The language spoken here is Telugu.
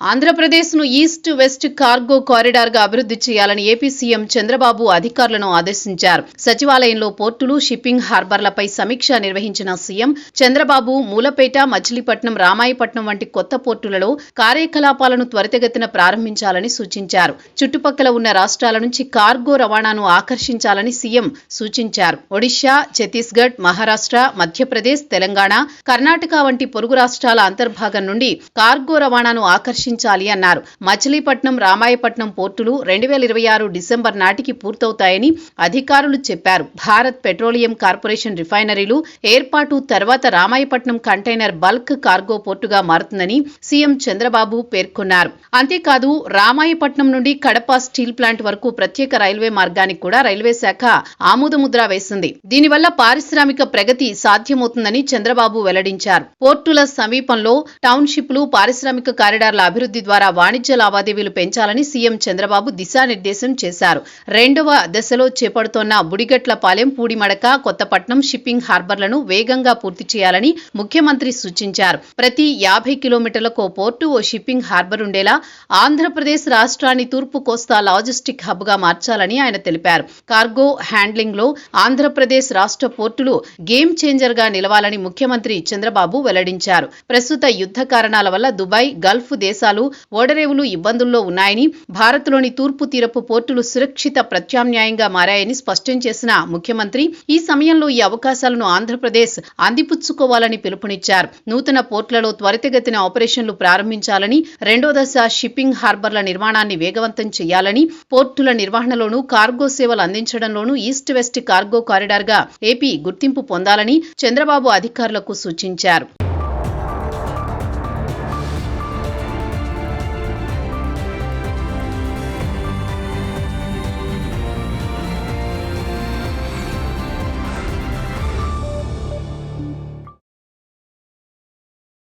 ఆంధ్రప్రదేశ్ను ఈస్ట్ వెస్ట్ కార్గో కారిడార్గా అభివృద్ధి చేయాలని ఏపీ సీఎం చంద్రబాబు అధికారులను ఆదేశించారు. సచివాలయంలో పోర్టులు, షిప్పింగ్ హార్బర్లపై సమీక్ష నిర్వహించిన సీఎం చంద్రబాబు మూలపేట, మచిలీపట్నం, రామాయపట్నం వంటి కొత్త పోర్టులలో కార్యకలాపాలను త్వరితగతిన ప్రారంభించాలని సూచించారు. చుట్టుపక్కల ఉన్న రాష్ట్రాల నుంచి కార్గో రవాణాను ఆకర్షించాలని సీఎం సూచించారు. ఒడిశా, ఛత్తీస్గఢ్, మహారాష్ట్ర, మధ్యప్రదేశ్, తెలంగాణ, కర్ణాటక వంటి పొరుగు రాష్ట్రాల అంతర్భాగం నుండి కార్గో రవాణాను ఆకర్షించాలి అన్నారు. మచిలీపట్నం, రామాయపట్నం పోర్టులు 2026 డిసెంబర్ నాటికి పూర్తవుతాయని అధికారులు చెప్పారు. భారత్ పెట్రోలియం కార్పొరేషన్ రిఫైనరీలు ఏర్పాటు తర్వాత రామాయపట్నం కంటైనర్ బల్క్ కార్గో పోర్టుగా మారుతుందని సీఎం చంద్రబాబు పేర్కొన్నారు. అంతేకాదు రామాయపట్నం నుండి కడప స్టీల్ ప్లాంట్ వరకు ప్రత్యేక రైల్వే మార్గానికి కూడా రైల్వే శాఖ ఆమోదముద్ర వేసింది. దీనివల్ల పారిశ్రామిక ప్రగతి సాధ్యమవుతుందని చంద్రబాబు వెల్లడించారు. పోర్టుల సమీపంలో టౌన్షిప్లు, పారిశ్రామిక కారిడార్ల అభివృద్ధి ద్వారా వాణిజ్య లావాదేవీలు పెంచాలని సీఎం చంద్రబాబు దిశానిర్దేశం చేశారు. 2వ దశలో చేపడుతోన్న బుడిగట్లపాలెం, పూడిమడక, కొత్తపట్నం షిప్పింగ్ హార్బర్లను వేగంగా పూర్తి చేయాలని ముఖ్యమంత్రి సూచించారు. ప్రతి 50 కిలోమీటర్లకు ఓ పోర్టు, ఓ షిప్పింగ్ హార్బర్ ఉండేలా ఆంధ్రప్రదేశ్ రాష్ట్రాన్ని తూర్పు కోస్తా లాజిస్టిక్ హబ్గా మార్చాలని ఆయన తెలిపారు. కార్గో హ్యాండ్లింగ్ లో ఆంధ్రప్రదేశ్ రాష్ట్ర పోర్టులు గేమ్ చేంజర్ గా నిలవాలని ముఖ్యమంత్రి చంద్రబాబు వెల్లడించారు. ప్రస్తుత యుద్ధ కారణాల వల్ల దుబాయ్, గల్ఫ్ దేశాలు ఓడరేవులు ఇబ్బందుల్లో ఉన్నాయని, భారత్లోని తూర్పు తీరపు పోర్టులు సురక్షిత ప్రత్యామ్నాయంగా మారాయని స్పష్టం చేసిన ముఖ్యమంత్రి ఈ సమయంలో ఈ అవకాశాలను ఆంధ్రప్రదేశ్ అందిపుచ్చుకోవాలని పిలుపునిచ్చారు. నూతన పోర్టులలో త్వరితగతిన ఆపరేషన్లు ప్రారంభించాలని, 2వ దశ షిప్పింగ్ హార్బర్ల నిర్మాణాన్ని వేగవంతం చేయాలని, పోర్టుల నిర్వహణలోనూ కార్గో సేవలు అందించడంలోనూ ఈస్ట్ వెస్ట్ కార్గో కారిడార్గా ఏపీ గుర్తింపు పొందాలని చంద్రబాబు అధికారులకు సూచించారు.